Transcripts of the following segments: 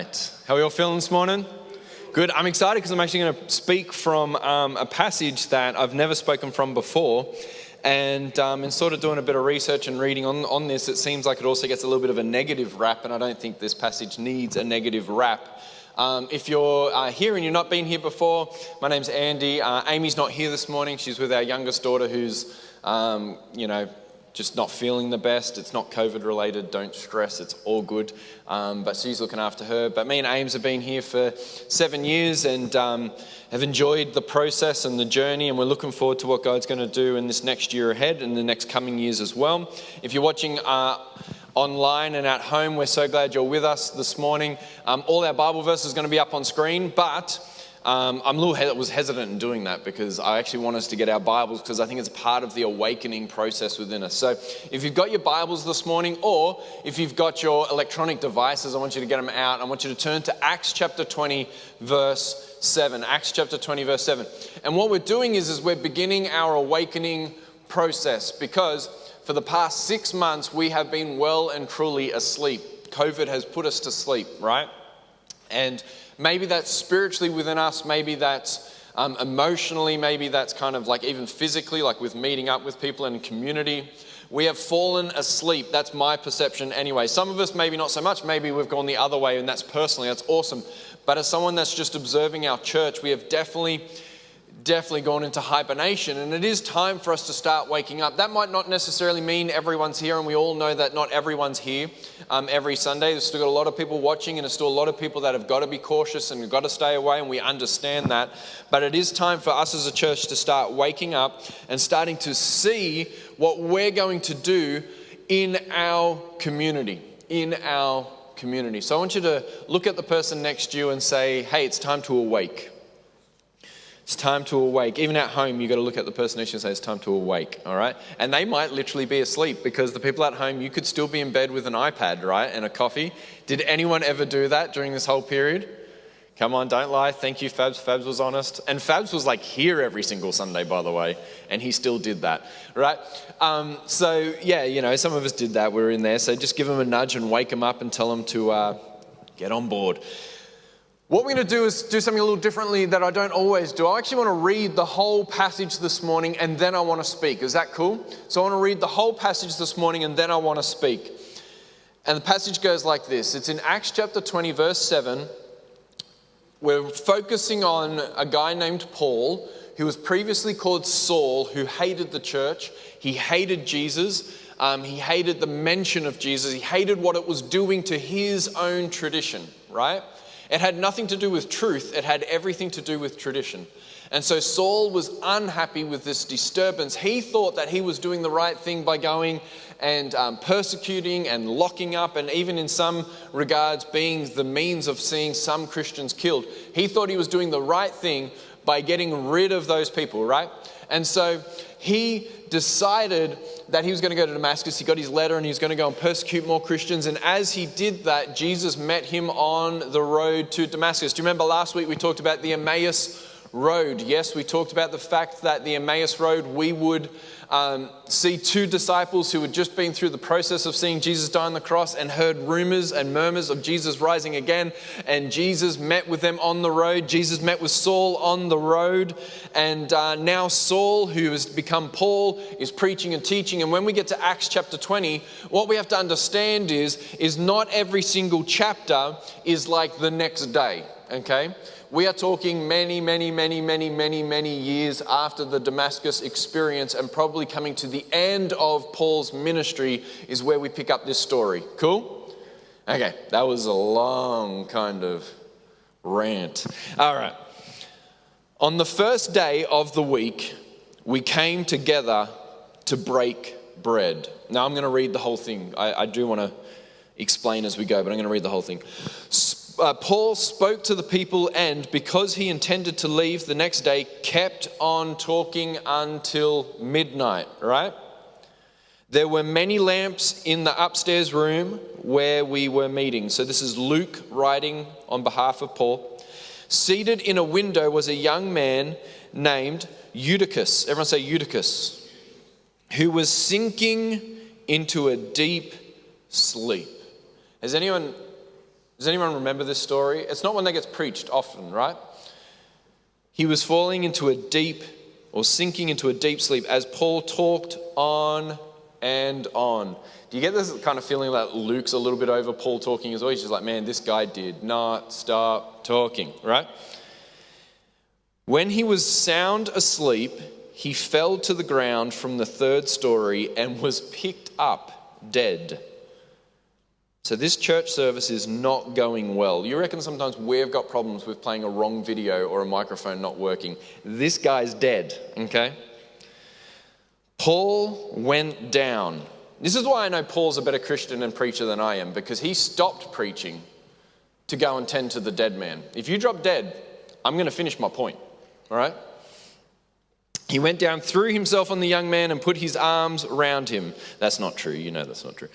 right. How are we all feeling this morning? Good. I'm excited because I'm actually going to speak from a passage that I've never spoken from before. And in sort of doing a bit of research and reading on this, it seems like it also gets a little bit of a negative rap, and I don't think this passage needs a negative rap. If you're here and you've not been here before, my name's Andy. Amy's not here this morning. She's with our youngest daughter who's, just not feeling the best. It's not COVID related. Don't stress. It's all good. But she's looking after her. But me and Ames have been here for 7 years and have enjoyed the process and the journey. And we're looking forward to what God's going to do in this next year ahead and the next coming years as well. If you're watching online and at home, we're so glad you're with us this morning. All our Bible verses are going to be up on screen, but was hesitant in doing that because I actually want us to get our Bibles because I think it's part of the awakening process within us. So if you've got your Bibles this morning, or if you've got your electronic devices, I want you to get them out. I want you to turn to Acts chapter 20, verse 7. Acts chapter 20, verse 7. And what we're doing is we're beginning our awakening process because for the past 6 months, we have been well and truly asleep. COVID has put us to sleep, right? And maybe that's spiritually within us, maybe that's emotionally, maybe that's kind of like even physically, like with meeting up with people in community. We have fallen asleep. That's my perception anyway. Some of us maybe not so much. Maybe we've gone the other way, and that's awesome. But as someone that's just observing our church, we have definitely gone into hibernation, and it is time for us to start waking up. That might not necessarily mean everyone's here, and we all know that not everyone's here every Sunday. There's still got a lot of people watching, and there's still a lot of people that have got to be cautious and have got to stay away, and we understand that. But it is time for us as a church to start waking up and starting to see what we're going to do in our community, So I want you to look at the person next to you and say, hey, it's time to awake. It's time to awake. Even at home, you've got to look at the person next to you and say, it's time to awake, all right? And they might literally be asleep because the people at home, you could still be in bed with an iPad, right, and a coffee. Did anyone ever do that during this whole period? Come on, don't lie. Thank you, Fabs. Fabs was honest. And Fabs was like here every single Sunday, by the way, and he still did that, right? Some of us did that. We were in there. So just give them a nudge and wake them up and tell them to get on board. What we're going to do is do something a little differently that I don't always do. I actually want to read the whole passage this morning and then I want to speak. Is that cool? So I want to read the whole passage this morning and then I want to speak. And the passage goes like this. It's in Acts chapter 20, verse 7. We're focusing on a guy named Paul who was previously called Saul, who hated the church. He hated Jesus. He hated the mention of Jesus. He hated what it was doing to his own tradition, right? It had nothing to do with truth. It had everything to do with tradition. And so Saul was unhappy with this disturbance. He thought that he was doing the right thing by going and persecuting and locking up and even in some regards being the means of seeing some Christians killed. He thought he was doing the right thing by getting rid of those people, right? And so he decided that he was going to go to Damascus. He got his letter and he was going to go and persecute more Christians. And as he did that, Jesus met him on the road to Damascus. Do you remember last week we talked about the Emmaus Road? Yes, we talked about the fact that the Emmaus Road, we would see two disciples who had just been through the process of seeing Jesus die on the cross and heard rumors and murmurs of Jesus rising again. And Jesus met with them on the road. Jesus met with Saul on the road. And now Saul, who has become Paul, is preaching and teaching. And when we get to Acts chapter 20, what we have to understand is not every single chapter is like the next day, okay? We are talking many years after the Damascus experience, and probably coming to the end of Paul's ministry is where we pick up this story. Cool? Okay, that was a long kind of rant. All right. On the first day of the week, we came together to break bread. Now I'm going to read the whole thing. I do want to explain as we go, but I'm going to read the whole thing. Paul spoke to the people and, because he intended to leave the next day, kept on talking until midnight, right? There were many lamps in the upstairs room where we were meeting. So this is Luke writing on behalf of Paul. Seated in a window was a young man named Eutychus. Everyone say Eutychus. Who was sinking into a deep sleep. Has anyone Does anyone remember this story? It's not one that gets preached often, right? He was falling into a deep, or sinking into a deep sleep as Paul talked on and on. Do you get this kind of feeling that Luke's a little bit over Paul talking as well? He's just like, man, this guy did not stop talking, right? When he was sound asleep, he fell to the ground from the third story and was picked up dead. So this church service is not going well. You reckon sometimes we've got problems with playing a wrong video or a microphone not working. This guy's dead, okay? Paul went down. This is why I know Paul's a better Christian and preacher than I am, because he stopped preaching to go and tend to the dead man. If you drop dead, I'm going to finish my point, all right? He went down, threw himself on the young man and put his arms around him. That's not true. You know that's not true.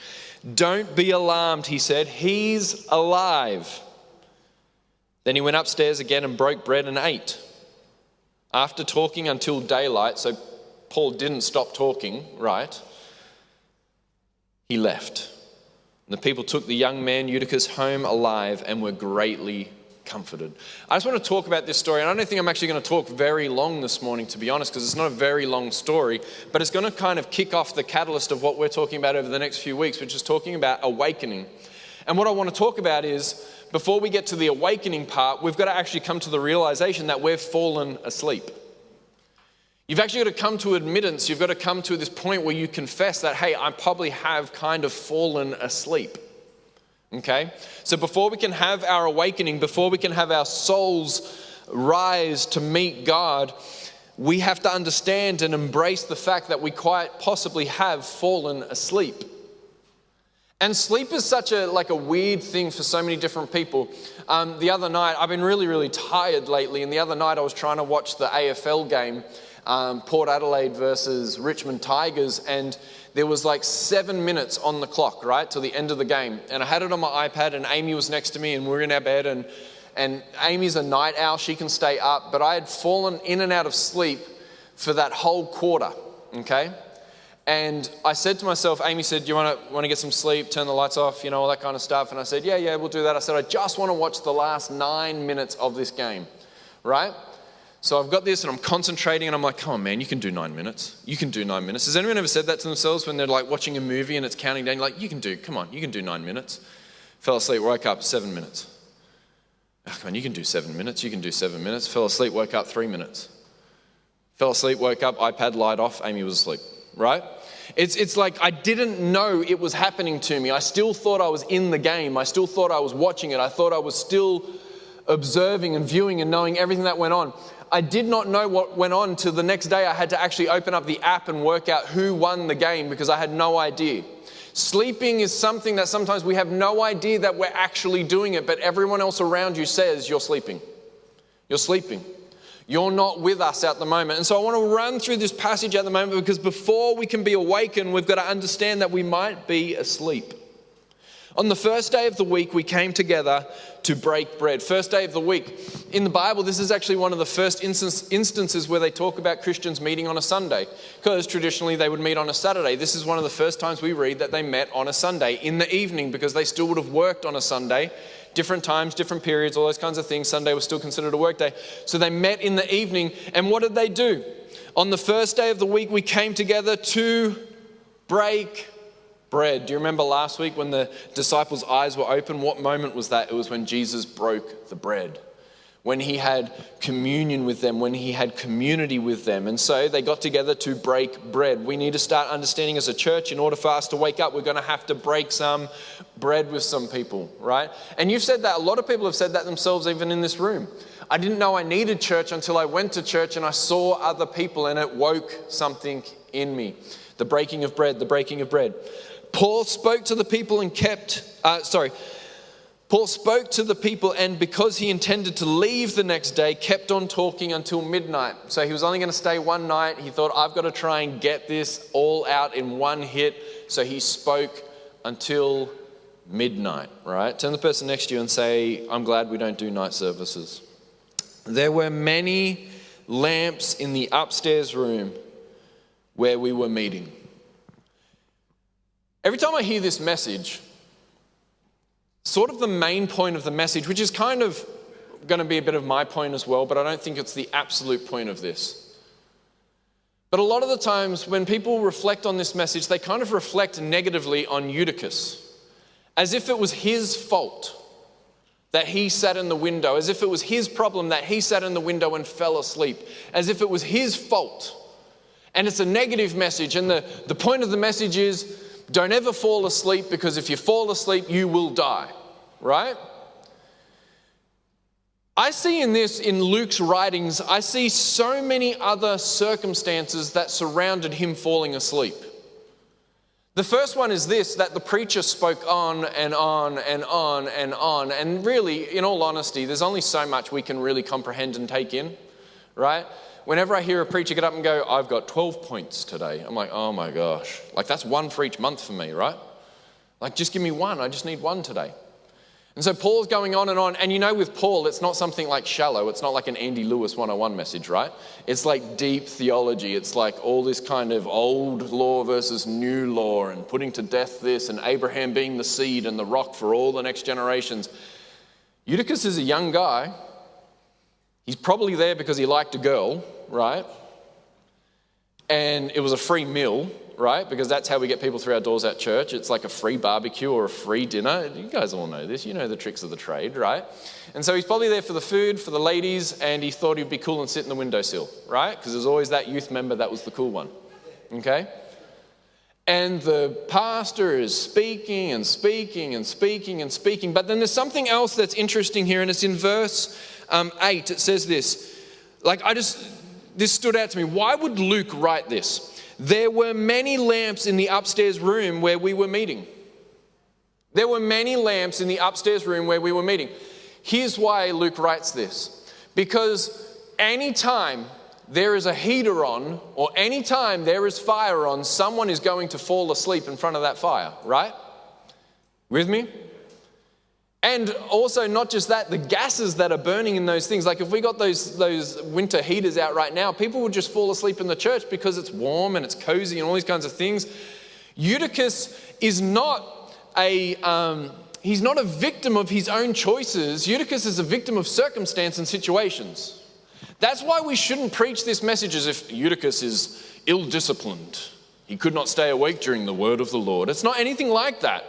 Don't be alarmed, he said. He's alive. Then he went upstairs again and broke bread and ate. After talking until daylight, so Paul didn't stop talking, right? He left. The people took the young man Eutychus home alive and were greatly comforted. I just want to talk about this story, and I don't think I'm actually going to talk very long this morning, to be honest, because it's not a very long story, but it's going to kind of kick off the catalyst of what we're talking about over the next few weeks, which is talking about awakening. And what I want to talk about is, before we get to the awakening part, we've got to actually come to the realization that we've fallen asleep. You've actually got to come to admittance. You've got to come to this point where you confess that, hey, I probably have kind of fallen asleep. Okay? So before we can have our awakening, before we can have our souls rise to meet God, we have to understand and embrace the fact that we quite possibly have fallen asleep. And sleep is such a weird thing for so many different people. The other night, I've been really, really tired lately, and the other night I was trying to watch the AFL game, Port Adelaide versus Richmond Tigers, and there was 7 minutes on the clock, right, till the end of the game. And I had it on my iPad, and Amy was next to me, and we were in our bed, and Amy's a night owl, she can stay up, but I had fallen in and out of sleep for that whole quarter, okay? And I said to myself, Amy said, do you want to get some sleep, turn the lights off, all that kind of stuff? And I said, yeah, we'll do that. I said, I just want to watch the last 9 minutes of this game, right? So I've got this and I'm concentrating and I'm like, come on, man, you can do 9 minutes. You can do 9 minutes. Has anyone ever said that to themselves when they're watching a movie and it's counting down? You're like, you can do 9 minutes. Fell asleep, woke up, 7 minutes. Oh, come on, you can do 7 minutes. You can do 7 minutes. Fell asleep, woke up, 3 minutes. Fell asleep, woke up, iPad light off, Amy was asleep, right? It's like I didn't know it was happening to me. I still thought I was in the game. I still thought I was watching it. I thought I was still observing and viewing and knowing everything that went on. I did not know what went on till the next day. I had to actually open up the app and work out who won the game because I had no idea. Sleeping is something that sometimes we have no idea that we're actually doing it, but everyone else around you says you're sleeping. You're sleeping. You're not with us at the moment. And so I want to run through this passage at the moment because before we can be awakened, we've got to understand that we might be asleep. On the first day of the week, we came together to break bread. First day of the week. In the Bible, this is actually one of the first instances where they talk about Christians meeting on a Sunday, because traditionally they would meet on a Saturday. This is one of the first times we read that they met on a Sunday in the evening, because they still would have worked on a Sunday. Different times, different periods, all those kinds of things. Sunday was still considered a work day. So they met in the evening, and what did they do? On the first day of the week, we came together to break bread. Do you remember last week when the disciples' eyes were open? What moment was that? It was when Jesus broke the bread, when he had communion with them, when he had community with them. And so they got together to break bread. We need to start understanding as a church, in order for us to wake up, we're going to have to break some bread with some people, right? And you've said that. A lot of people have said that themselves, even in this room. I didn't know I needed church until I went to church and I saw other people, and it woke something in me. The breaking of bread, the breaking of bread. Paul spoke to the people and Paul spoke to the people, and because he intended to leave the next day, kept on talking until midnight. So he was only going to stay one night. He thought, I've got to try and get this all out in one hit. So he spoke until midnight, right? Turn to the person next to you and say, I'm glad we don't do night services. There were many lamps in the upstairs room where we were meeting. Every time I hear this message, sort of the main point of the message, which is kind of going to be a bit of my point as well, but I don't think it's the absolute point of this. But a lot of the times when people reflect on this message, they kind of reflect negatively on Eutychus, as if it was his fault that he sat in the window, as if it was his problem that he sat in the window and fell asleep, as if it was his fault. And it's a negative message, and the point of the message is, don't ever fall asleep, because if you fall asleep, you will die, right? I see in Luke's writings, I see so many other circumstances that surrounded him falling asleep. The first one is this, that the preacher spoke on and on and on and on. And really, in all honesty, there's only so much we can really comprehend and take in, right? Whenever I hear a preacher get up and go, I've got 12 points today, I'm like, oh my gosh. Like, that's one for each month for me, right? Like, just give me one. I just need one today. And so Paul's going on. And you know, with Paul, it's not something like shallow. It's not like an Andy Lewis 101 message, right? It's like deep theology. It's like all this kind of old law versus new law, and putting to death this, and Abraham being the seed and the rock for all the next generations. Eutychus is a young guy. He's probably there because he liked a girl, right? And it was a free meal, right? Because that's how we get people through our doors at church. It's like a free barbecue or a free dinner. You guys all know this. You know the tricks of the trade, right? And so he's probably there for the food, for the ladies, and he thought he'd be cool and sit in the windowsill, right? Because there's always that youth member that was the cool one, okay? And the pastor is speaking and speaking and speaking and speaking. But then there's something else that's interesting here, and it's in verse 8. It says this. This stood out to me. Why would Luke write this? There were many lamps in the upstairs room where we were meeting. There were many lamps in the upstairs room where we were meeting. Here's why Luke writes this. Because anytime there is a heater on, or anytime there is fire on, someone is going to fall asleep in front of that fire, right? With me? And also, not just that, the gases that are burning in those things. Like, if we got those winter heaters out right now, people would just fall asleep in the church because it's warm and it's cozy and all these kinds of things. Eutychus is not he's not a victim of his own choices. Eutychus is a victim of circumstance and situations. That's why we shouldn't preach this message as if Eutychus is ill-disciplined. He could not stay awake during the word of the Lord. It's not anything like that.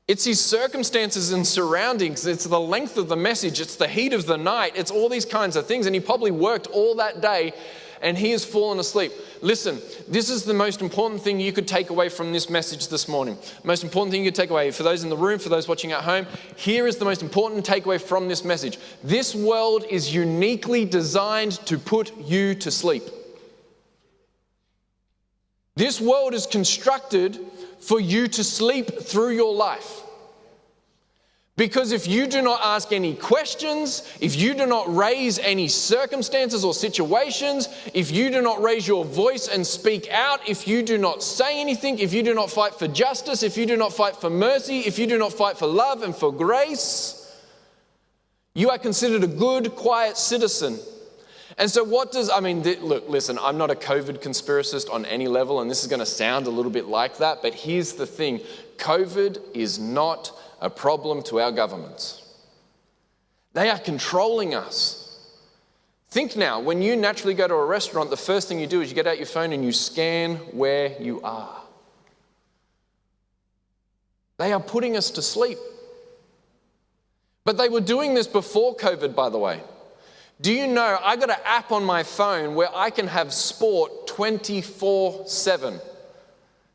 It's his circumstances and surroundings. It's the length of the message. It's the heat of the night. It's all these kinds of things. And he probably worked all that day and he has fallen asleep. Listen, this is the most important thing you could take away from this message this morning. Most important thing you could take away for those in the room, for those watching at home. Here is the most important takeaway from this message. This world is uniquely designed to put you to sleep. This world is constructed for you to sleep through your life. Because if you do not ask any questions, if you do not raise any circumstances or situations, if you do not raise your voice and speak out, if you do not say anything, if you do not fight for justice, if you do not fight for mercy, if you do not fight for love and for grace, you are considered a good, quiet citizen. And so look, listen, I'm not a COVID conspiracist on any level, and this is going to sound a little bit like that, but here's the thing. COVID is not a problem to our governments. They are controlling us. Think now, when you naturally go to a restaurant, the first thing you do is you get out your phone and you scan where you are. They are putting us to sleep. But they were doing this before COVID, by the way. Do you know, I got an app on my phone where I can have sport 24/7.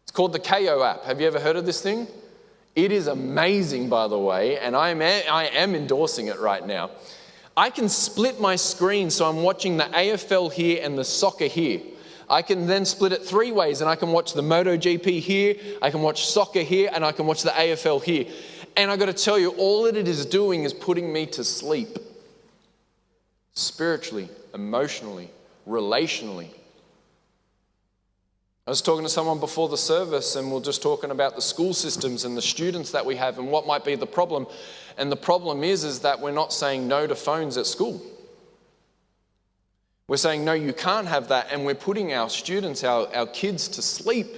It's called the KO app. Have you ever heard of this thing? It is amazing, by the way, and I am endorsing it right now. I can split my screen so I'm watching the AFL here and the soccer here. I can then split it 3 ways, and I can watch the MotoGP here, I can watch soccer here, and I can watch the AFL here. And I got to tell you, all that it is doing is putting me to sleep. Spiritually, emotionally, relationally. I was talking to someone before the service, and we're just talking about the school systems and the students that we have and what might be the problem. And the problem is that we're not saying no to phones at school. We're saying, no, you can't have that, and we're putting our students, our kids to sleep.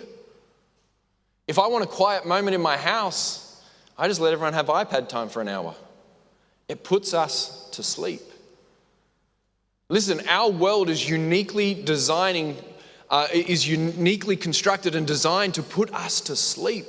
If I want a quiet moment in my house, I just let everyone have iPad time for an hour. It puts us to sleep. Listen, our world is uniquely constructed and designed to put us to sleep.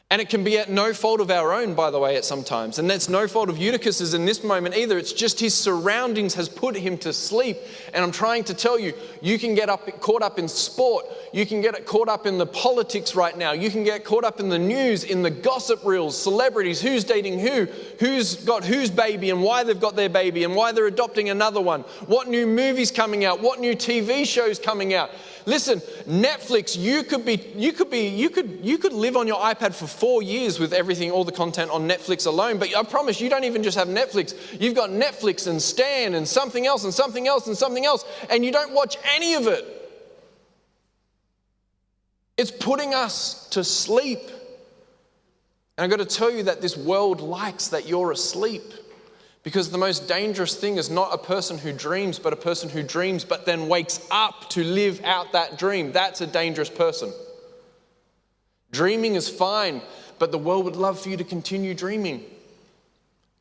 And it can be at no fault of our own, by the way, at sometimes. And that's no fault of Eutychus's in this moment either. It's just his surroundings has put him to sleep. And I'm trying to tell you, you can get caught up in sport. You can get caught up in the politics right now. You can get caught up in the news, in the gossip reels, celebrities, who's dating who's got whose baby and why they've got their baby and why they're adopting another one, what new movies coming out, what new TV shows coming out. Listen, Netflix, you could live on your iPad for 4 years with everything, all the content on Netflix alone. But I promise you don't even just have Netflix. You've got Netflix and Stan and something else and something else and something else, and you don't watch any of it. It's putting us to sleep. And I've got to tell you that this world likes that you're asleep. Because the most dangerous thing is not a person who dreams, but a person who dreams but then wakes up to live out that dream. That's a dangerous person. Dreaming is fine, but the world would love for you to continue dreaming.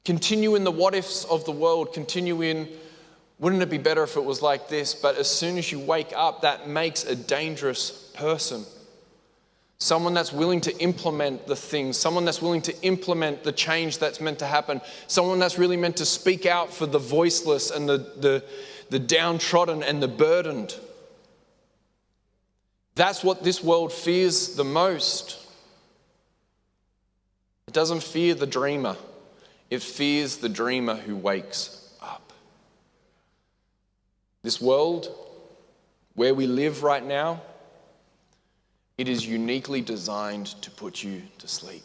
Continue in the what ifs of the world. Continue in, wouldn't it be better if it was like this? But as soon as you wake up, that makes a dangerous person. Someone that's willing to implement the things, someone that's willing to implement the change that's meant to happen, someone that's really meant to speak out for the voiceless and the downtrodden and the burdened. That's what this world fears the most. It doesn't fear the dreamer. It fears the dreamer who wakes up. This world, where we live right now, it is uniquely designed to put you to sleep.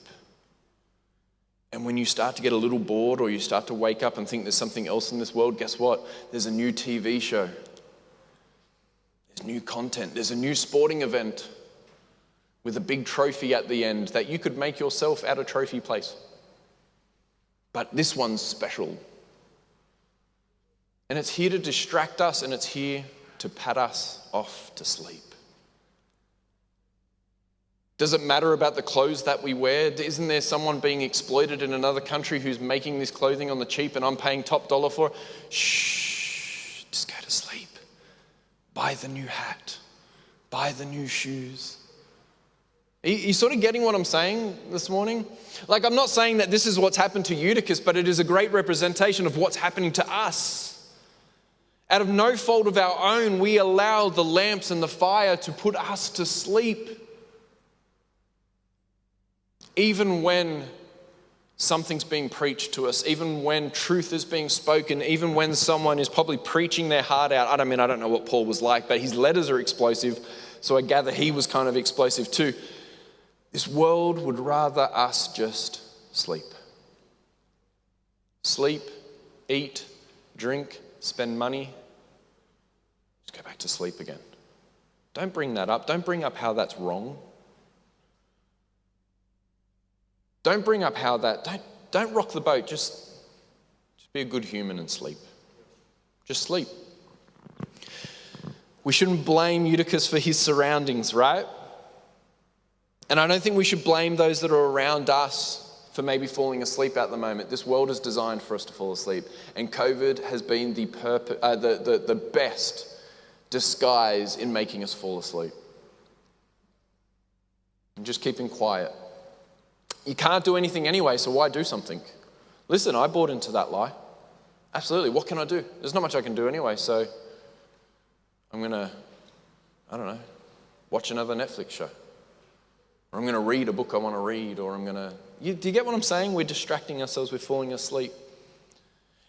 And when you start to get a little bored or you start to wake up and think there's something else in this world, guess what? There's a new TV show. There's new content. There's a new sporting event with a big trophy at the end that you could make yourself at a trophy place. But this one's special. And it's here to distract us and it's here to pat us off to sleep. Does it matter about the clothes that we wear? Isn't there someone being exploited in another country who's making this clothing on the cheap and I'm paying top dollar for it? Shh, just go to sleep. Buy the new hat. Buy the new shoes. Are you sort of getting what I'm saying this morning? Like, I'm not saying that this is what's happened to Eutychus, but it is a great representation of what's happening to us. Out of no fault of our own, we allow the lamps and the fire to put us to sleep. Even when something's being preached to us, even when truth is being spoken, even when someone is probably preaching their heart out. I don't know what Paul was like, but his letters are explosive, so I gather he was kind of explosive too. This world would rather us just sleep. Sleep, eat, drink, spend money. Just go back to sleep again. Don't bring that up. Don't bring up how that's wrong. Don't bring up how don't rock the boat. Just be a good human and sleep. Just sleep. We shouldn't blame Eutychus for his surroundings, right? And I don't think we should blame those that are around us for maybe falling asleep at the moment. This world is designed for us to fall asleep. And COVID has been the best disguise in making us fall asleep. And just keeping quiet. You can't do anything anyway, so why do something? Listen, I bought into that lie. Absolutely. What can I do? There's not much I can do anyway, so I'm going to, watch another Netflix show. Or I'm going to read a book I want to read, or I'm going to... Do you get what I'm saying? We're distracting ourselves, we're falling asleep.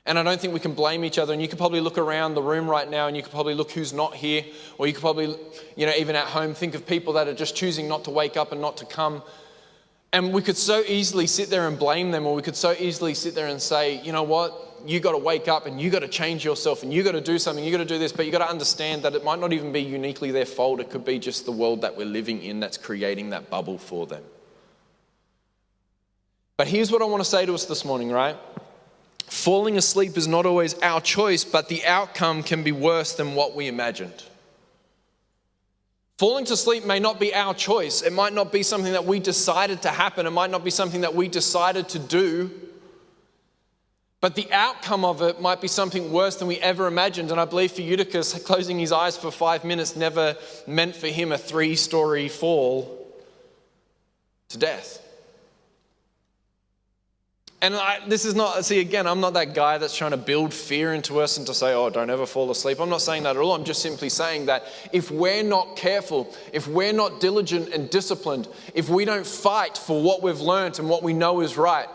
And I don't think we can blame each other. And you could probably look around the room right now and you could probably look who's not here. Or you could probably, even at home, think of people that are just choosing not to wake up and not to come. And we could so easily sit there and blame them, or we could so easily sit there and say, you know what, you got to wake up and you got to change yourself and you got to do something, you got to do this, but you got to understand that it might not even be uniquely their fault. It could be just the world that we're living in that's creating that bubble for them. But here's what I want to say to us this morning, right? Falling asleep is not always our choice, but the outcome can be worse than what we imagined. Falling to sleep may not be our choice. It might not be something that we decided to happen. It might not be something that we decided to do. But the outcome of it might be something worse than we ever imagined. And I believe for Eutychus, closing his eyes for 5 minutes never meant for him a 3-story fall to death. And I'm not that guy that's trying to build fear into us and to say, oh, don't ever fall asleep. I'm not saying that at all. I'm just simply saying that if we're not careful, if we're not diligent and disciplined, if we don't fight for what we've learned and what we know is right,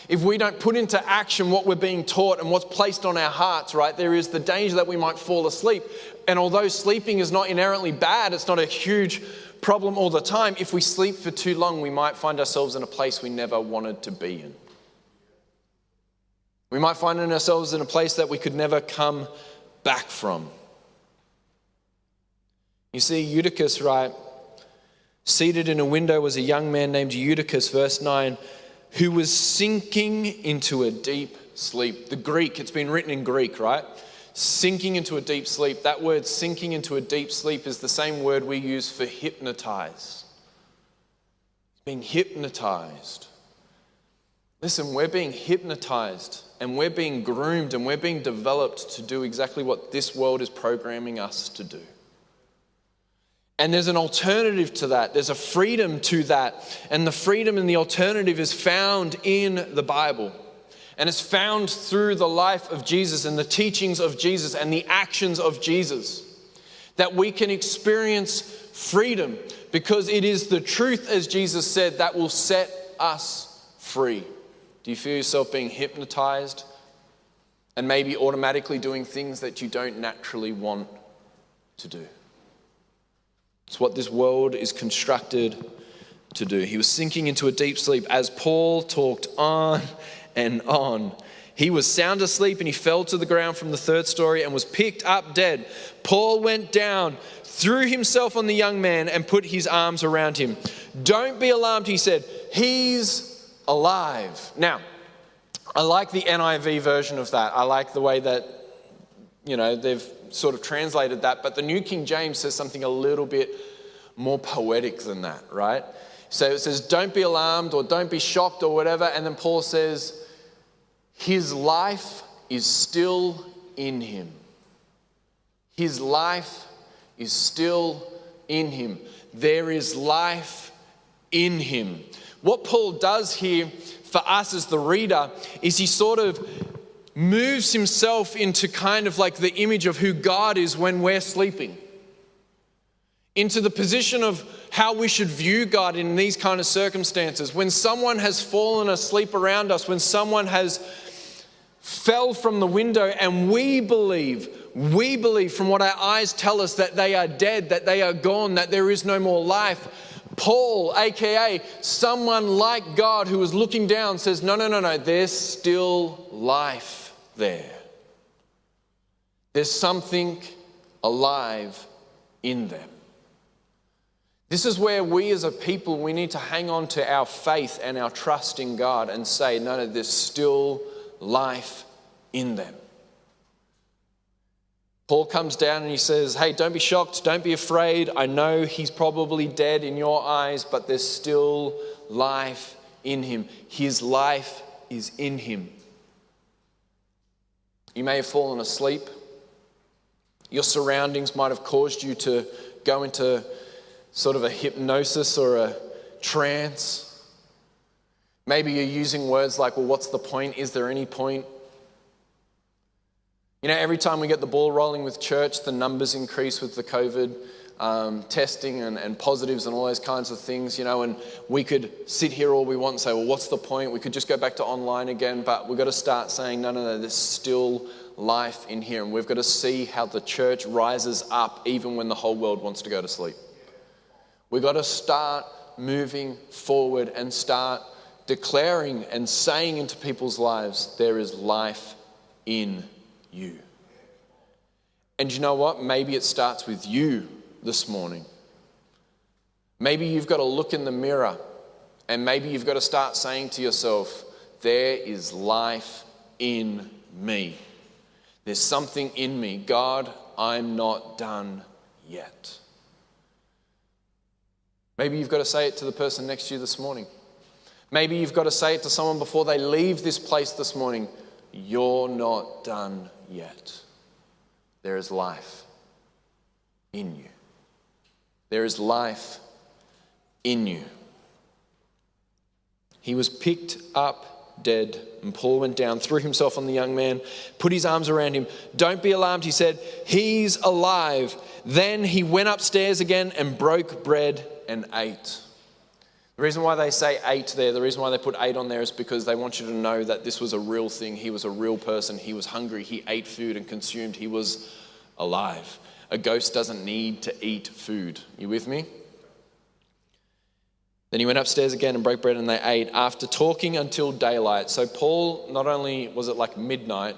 if we don't put into action what we're being taught and what's placed on our hearts, right, there is the danger that we might fall asleep. And although sleeping is not inherently bad, it's not a huge problem all the time, if we sleep for too long, we might find ourselves in a place we never wanted to be in. We might find ourselves in a place that we could never come back from. You see, Eutychus, right, seated in a window was a young man named Eutychus, verse 9, who was sinking into a deep sleep. The Greek, it's been written in Greek, right? Sinking into a deep sleep. That word sinking into a deep sleep is the same word we use for hypnotize. Being hypnotized. Listen, we're being hypnotized and we're being groomed and we're being developed to do exactly what this world is programming us to do. And there's an alternative to that. There's a freedom to that. And the freedom and the alternative is found in the Bible. And it's found through the life of Jesus and the teachings of Jesus and the actions of Jesus. That we can experience freedom because it is the truth, as Jesus said, that will set us free. Do you feel yourself being hypnotized and maybe automatically doing things that you don't naturally want to do? It's what this world is constructed to do. He was sinking into a deep sleep as Paul talked on and on. He was sound asleep and he fell to the ground from the 3rd story and was picked up dead. Paul went down, threw himself on the young man and put his arms around him. Don't be alarmed, he said. He's alive. Now, I like the NIV version of that. I like the way that, they've sort of translated that, but the New King James says something a little bit more poetic than that, right? So it says, don't be alarmed or don't be shocked or whatever. And then Paul says, his life is still in him. His life is still in him. There is life in him. What Paul does here for us as the reader is he sort of moves himself into kind of like the image of who God is when we're sleeping. Into the position of how we should view God in these kind of circumstances. When someone has fallen asleep around us, when someone has fell from the window and we believe from what our eyes tell us that they are dead, that they are gone, that there is no more life. Paul, aka someone like God who is looking down, says, no, there's still life there. There's something alive in them. This is where we as a people, we need to hang on to our faith and our trust in God and say, no, there's still life in them. Paul comes down and he says, hey, don't be shocked, don't be afraid. I know he's probably dead in your eyes, but there's still life in him. His life is in him. You may have fallen asleep. Your surroundings might have caused you to go into sort of a hypnosis or a trance. Maybe you're using words like, well, what's the point? Is there any point? Every time we get the ball rolling with church, the numbers increase with the COVID testing and positives and all those kinds of things, and we could sit here all we want and say, well, what's the point? We could just go back to online again, but we've got to start saying, no, there's still life in here. And we've got to see how the church rises up even when the whole world wants to go to sleep. We've got to start moving forward and start declaring and saying into people's lives, there is life in you. And you know what? Maybe it starts with you this morning. Maybe you've got to look in the mirror and maybe you've got to start saying to yourself, there is life in me. There's something in me. God, I'm not done yet. Maybe you've got to say it to the person next to you this morning. Maybe you've got to say it to someone before they leave this place this morning. You're not done yet. There is life in you. There is life in you. He was picked up dead, and Paul went down, threw himself on the young man, put his arms around him. Don't be alarmed, he said. He's alive. Then he went upstairs again and broke bread and ate. The reason why they say ate there, the reason why they put ate on there is because they want you to know that this was a real thing. He was a real person. He was hungry. He ate food and consumed. He was alive. A ghost doesn't need to eat food. You with me? Then he went upstairs again and broke bread and they ate after talking until daylight. So Paul, not only was it like midnight,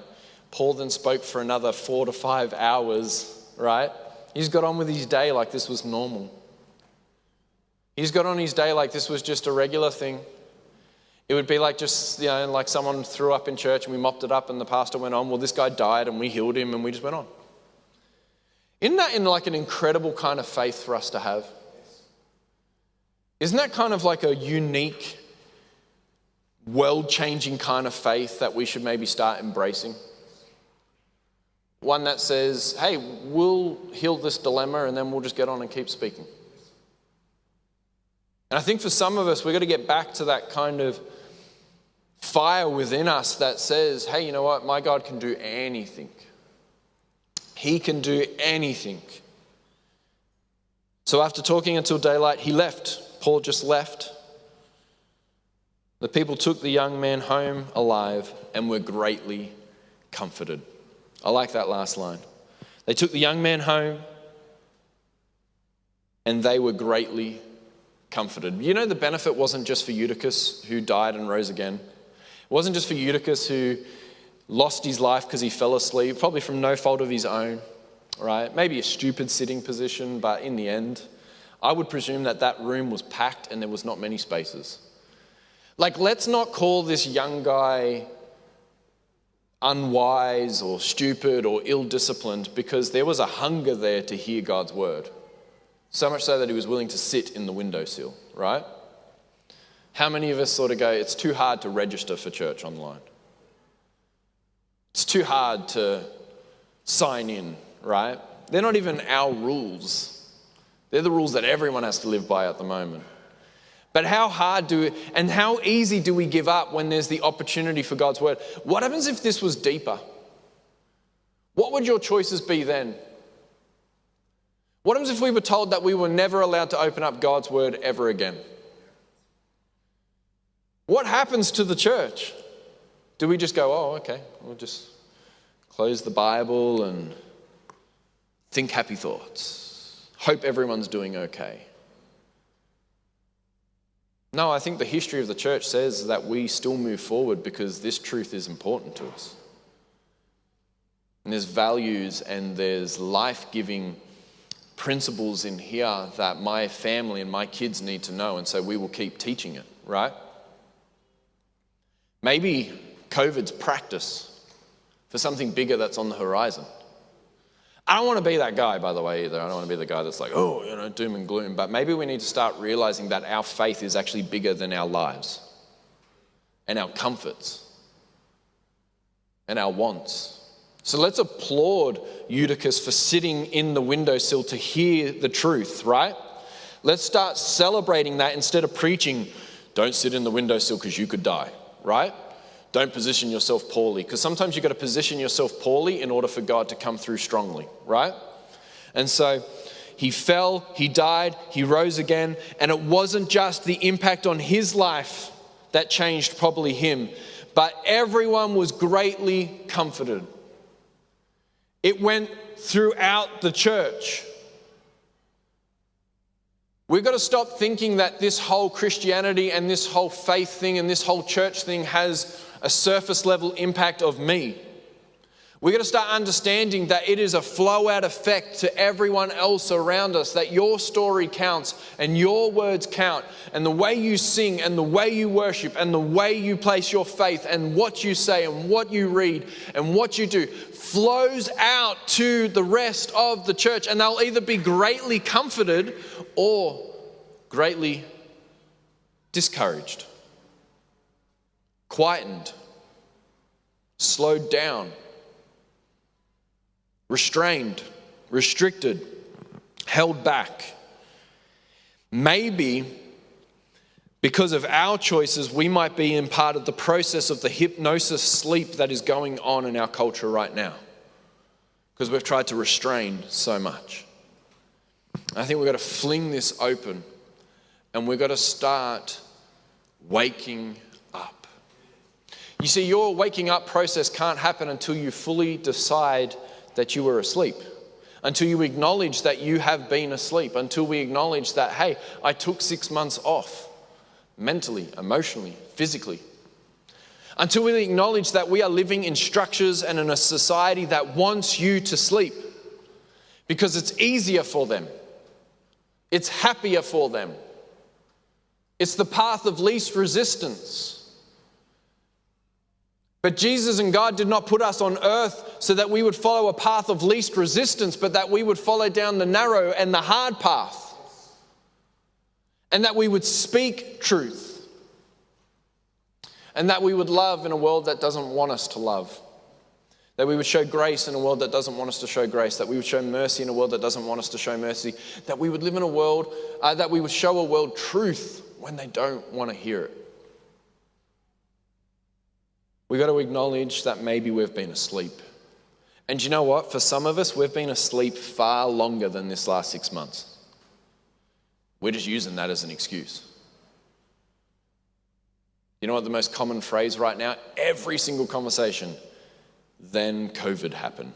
Paul then spoke for another 4 to 5 hours, right? He's got on with his day like this was normal. He's got on his day like this was just a regular thing. It would be like just, like someone threw up in church and we mopped it up and the pastor went on. Well, this guy died and we healed him and we just went on. Isn't that like an incredible kind of faith for us to have? Isn't that kind of like a unique, world-changing kind of faith that we should maybe start embracing? One that says, hey, we'll heal this dilemma and then we'll just get on and keep speaking. And I think for some of us, we've got to get back to that kind of fire within us that says, hey, you know what? My God can do anything. He can do anything. So after talking until daylight, he left. Paul just left. The people took the young man home alive and were greatly comforted. I like that last line. They took the young man home and they were greatly comforted. You know, the benefit wasn't just for Eutychus, who died and rose again. It wasn't just for Eutychus, who lost his life because he fell asleep, probably from no fault of his own, right? Maybe a stupid sitting position, but in the end, I would presume that that room was packed and there was not many spaces. Like, let's not call this young guy unwise or stupid or ill-disciplined, because there was a hunger there to hear God's word. So much so that he was willing to sit in the windowsill, right? How many of us sort of go, it's too hard to register for church online. It's too hard to sign in, right? They're not even our rules. They're the rules that everyone has to live by at the moment. But how hard and how easy do we give up when there's the opportunity for God's word? What happens if this was deeper? What would your choices be then? What happens if we were told that we were never allowed to open up God's word ever again? What happens to the church? Do we just go, oh, okay, we'll just close the Bible and think happy thoughts, hope everyone's doing okay? No, I think the history of the church says that we still move forward because this truth is important to us. And there's values and there's life-giving principles in here that my family and my kids need to know, and so we will keep teaching it, right? Maybe COVID's practice for something bigger that's on the horizon. I don't want to be that guy, by the way, either. I don't want to be the guy that's like, doom and gloom. But maybe we need to start realizing that our faith is actually bigger than our lives and our comforts and our wants. So let's applaud Eutychus for sitting in the windowsill to hear the truth, right? Let's start celebrating that instead of preaching, don't sit in the windowsill because you could die, right? Don't position yourself poorly, because sometimes you've got to position yourself poorly in order for God to come through strongly, right? And so he fell, he died, he rose again, and it wasn't just the impact on his life that changed probably him, but everyone was greatly comforted. It went throughout the church. We've got to stop thinking that this whole Christianity and this whole faith thing and this whole church thing has a surface level impact of me. We've got to start understanding that it is a flow out effect to everyone else around us, that your story counts and your words count, and the way you sing and the way you worship and the way you place your faith and what you say and what you read and what you do flows out to the rest of the church, and they'll either be greatly comforted or greatly discouraged, quietened, slowed down, restrained, restricted, held back. Maybe because of our choices, we might be in part of the process of the hypnosis sleep that is going on in our culture right now, because we've tried to restrain so much. I think we've got to fling this open, and we've got to start waking up. You see, your waking up process can't happen until you fully decide that you were asleep, until you acknowledge that you have been asleep, until we acknowledge that, hey, I took 6 months off, mentally, emotionally, physically. Until we acknowledge that we are living in structures and in a society that wants you to sleep because it's easier for them. It's happier for them. It's the path of least resistance. But Jesus and God did not put us on earth so that we would follow a path of least resistance, but that we would follow down the narrow and the hard path. And that we would speak truth. And that we would love in a world that doesn't want us to love. That we would show grace in a world that doesn't want us to show grace. That we would show mercy in a world that doesn't want us to show mercy. That we would live in a world, that we would show a world truth when they don't want to hear it. We've got to acknowledge that maybe we've been asleep. And you know what? For some of us, we've been asleep far longer than this last 6 months. We're just using that as an excuse. You know what the most common phrase right now? Every single conversation, then COVID happened.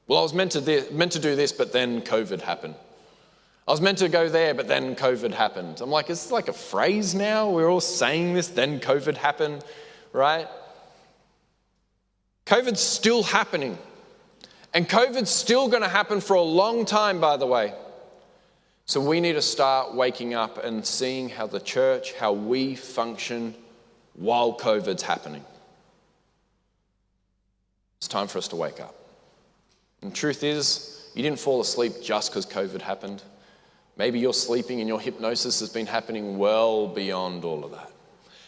Well, I was meant to do this, but then COVID happened. I was meant to go there, but then COVID happened. I'm like, is this like a phrase now? We're all saying this, then COVID happened, right? COVID's still happening. And COVID's still going to happen for a long time, by the way. So we need to start waking up and seeing how the church, how we function while COVID's happening. It's time for us to wake up. And the truth is, you didn't fall asleep just because COVID happened. Maybe your sleeping and your hypnosis has been happening well beyond all of that.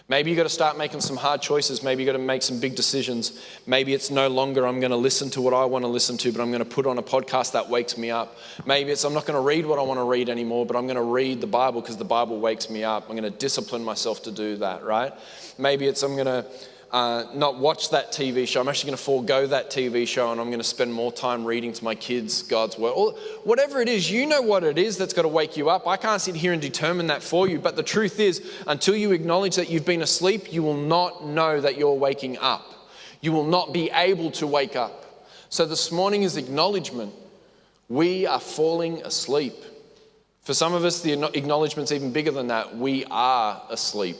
Maybe you've got to start making some hard choices. Maybe you've got to make some big decisions. Maybe it's no longer I'm going to listen to what I want to listen to, but I'm going to put on a podcast that wakes me up. Maybe it's I'm not going to read what I want to read anymore, but I'm going to read the Bible because the Bible wakes me up. I'm going to discipline myself to do that, right? Maybe it's I'm going to not watch that TV show. I'm actually going to forego that TV show and I'm going to spend more time reading to my kids God's word. Or whatever it is, you know what it is that's got to wake you up. I can't sit here and determine that for you. But the truth is, until you acknowledge that you've been asleep, you will not know that you're waking up. You will not be able to wake up. So this morning is acknowledgement. We are falling asleep. For some of us, the acknowledgement's even bigger than that. We are asleep.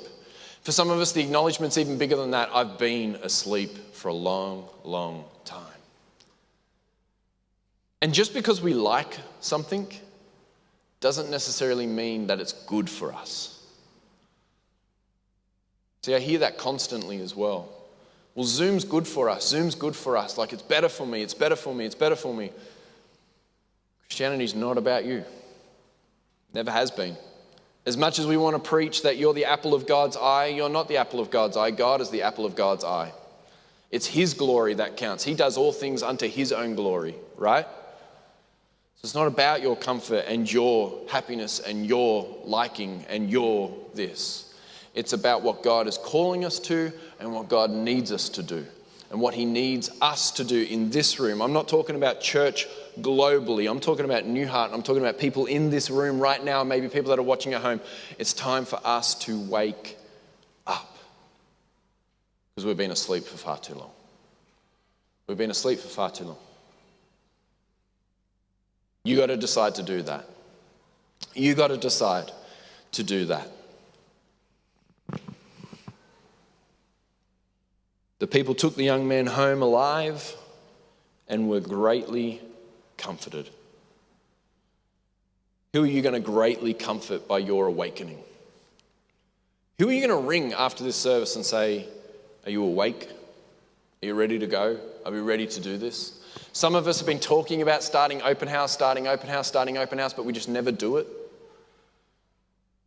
For some of us, the acknowledgement's even bigger than that. I've been asleep for a long, long time. And just because we like something doesn't necessarily mean that it's good for us. See, I hear that constantly as well. Well, Zoom's good for us. Zoom's good for us. Like, it's better for me. It's better for me. It's better for me. Christianity's not about you. Never has been. As much as we want to preach that you're the apple of God's eye, you're not the apple of God's eye. God is the apple of God's eye. It's His glory that counts. He does all things unto His own glory, right? So it's not about your comfort and your happiness and your liking and your this. It's about what God is calling us to and what God needs us to do and what He needs us to do in this room. I'm not talking about church globally. I'm talking about New Heart. I'm talking about people in this room right now, maybe people that are watching at home. It's time for us to wake up because we've been asleep for far too long. We've been asleep for far too long. You got to decide to do that. You got to decide to do that. The people took the young man home alive and were greatly comforted. Who are you going to greatly comfort by your awakening? Who are you going to ring after this service and say, are you awake? Are you ready to go? Are we ready to do this? Some of us have been talking about starting open house, but we just never do it.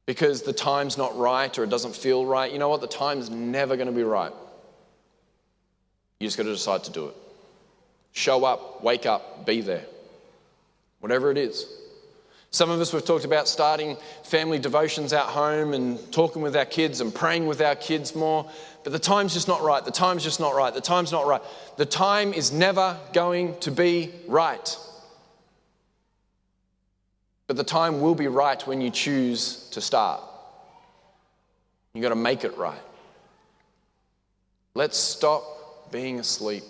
because the time's not right or it doesn't feel right. You know what? The time's never going to be right. You just got to decide to do it. Show up, wake up, be there. Whatever it is. Some of us, we've talked about starting family devotions at home and talking with our kids and praying with our kids more. But the time's just not right. The time's just not right. The time's not right. The time is never going to be right. But the time will be right when you choose to start. You've got to make it right. Let's stop being asleep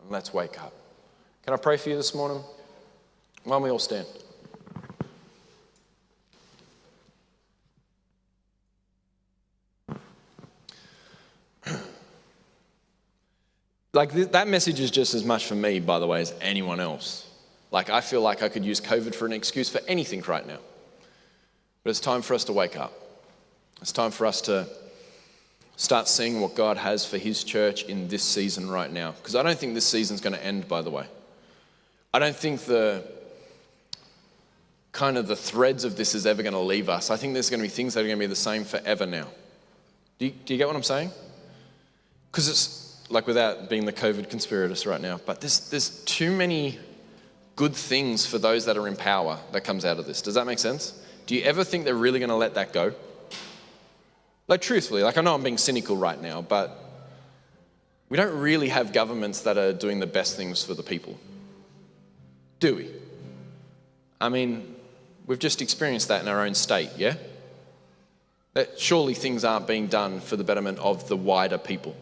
and let's wake up. Can I pray for you this morning? Why don't we all stand? That message is just as much for me, by the way, as anyone else. I feel like I could use COVID for an excuse for anything right now. But it's time for us to wake up. It's time for us to start seeing what God has for his church in this season right now. Because I don't think this season's going to end, by the way. I don't think the threads of this is ever going to leave us. I think there's going to be things that are going to be the same forever now. Do you get what I'm saying? Because it's without being the COVID conspirators right now, but there's too many good things for those that are in power that comes out of this. Does that make sense? Do you ever think they're really going to let that go? Truthfully, I know I'm being cynical right now, but we don't really have governments that are doing the best things for the people. Do we? I mean, we've just experienced that in our own state, yeah? That surely things aren't being done for the betterment of the wider people.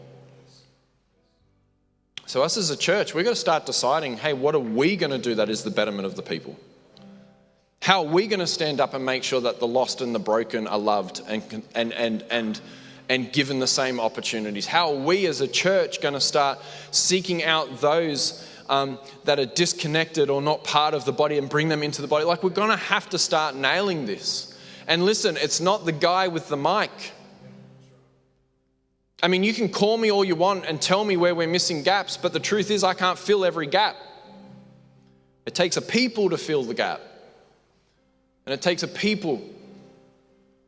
So us as a church, we've got to start deciding, hey, what are we going to do that is the betterment of the people? How are we going to stand up and make sure that the lost and the broken are loved and given the same opportunities? How are we as a church going to start seeking out those that are disconnected or not part of the body and bring them into the body? We're going to have to start nailing this. And listen, it's not the guy with the mic. I mean, you can call me all you want and tell me where we're missing gaps, but the truth is I can't fill every gap. It takes a people to fill the gap. And it takes a people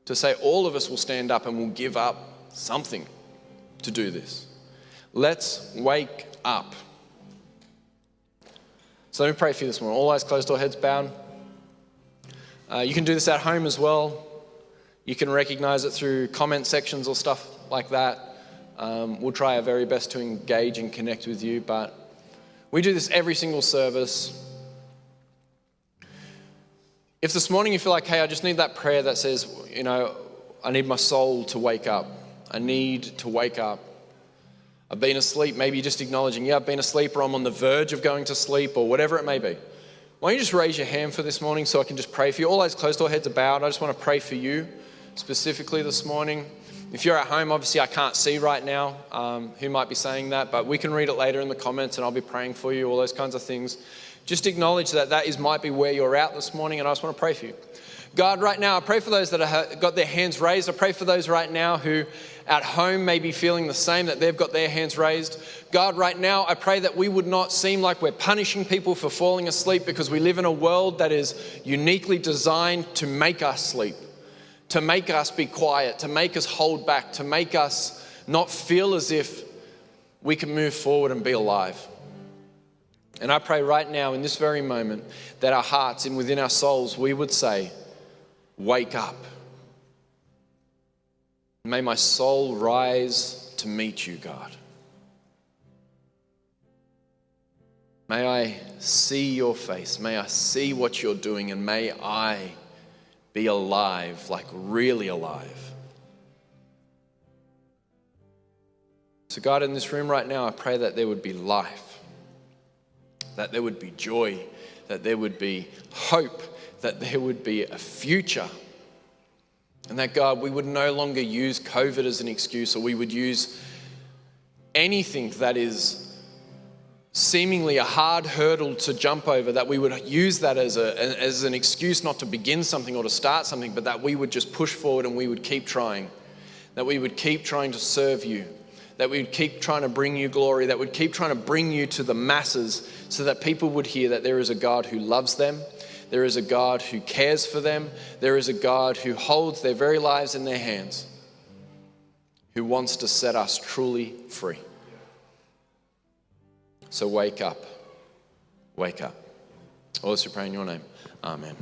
to say all of us will stand up and we'll give up something to do this. Let's wake up. So let me pray for you this morning. All eyes closed, all heads bowed. You can do this at home as well. You can recognize it through comment sections or stuff like that. We'll try our very best to engage and connect with you, but we do this every single service. If this morning you feel like, hey, I just need that prayer that says, I need my soul to wake up. I need to wake up. I've been asleep, maybe just acknowledging, I've been asleep, or I'm on the verge of going to sleep, or whatever it may be. Why don't you just raise your hand for this morning so I can just pray for you? All eyes closed, all heads are bowed. I just want to pray for you specifically this morning. If you're at home, obviously I can't see right now who might be saying that, but we can read it later in the comments and I'll be praying for you, all those kinds of things. Just acknowledge that might be where you're at this morning, and I just want to pray for you. God, right now, I pray for those that have got their hands raised. I pray for those right now who at home may be feeling the same, that they've got their hands raised. God, right now, I pray that we would not seem like we're punishing people for falling asleep, because we live in a world that is uniquely designed to make us sleep, to make us be quiet, to make us hold back, to make us not feel as if we can move forward and be alive. And I pray right now in this very moment that our hearts and within our souls, we would say, wake up. May my soul rise to meet you, God. May I see your face. May I see what you're doing, and may I be alive, really alive. So God, in this room right now, I pray that there would be life, that there would be joy, that there would be hope, that there would be a future. And that, God, we would no longer use COVID as an excuse, or we would use anything that is seemingly a hard hurdle to jump over, that we would use that as an excuse not to begin something or to start something, but that we would just push forward and we would keep trying, that we would keep trying to serve you, that we would keep trying to bring you glory, that we'd keep trying to bring you to the masses so that people would hear that there is a God who loves them, There is a God who cares for them. There is a God who holds their very lives in their hands, who wants to set us truly free. So wake up. Wake up. All this we pray in your name. Amen.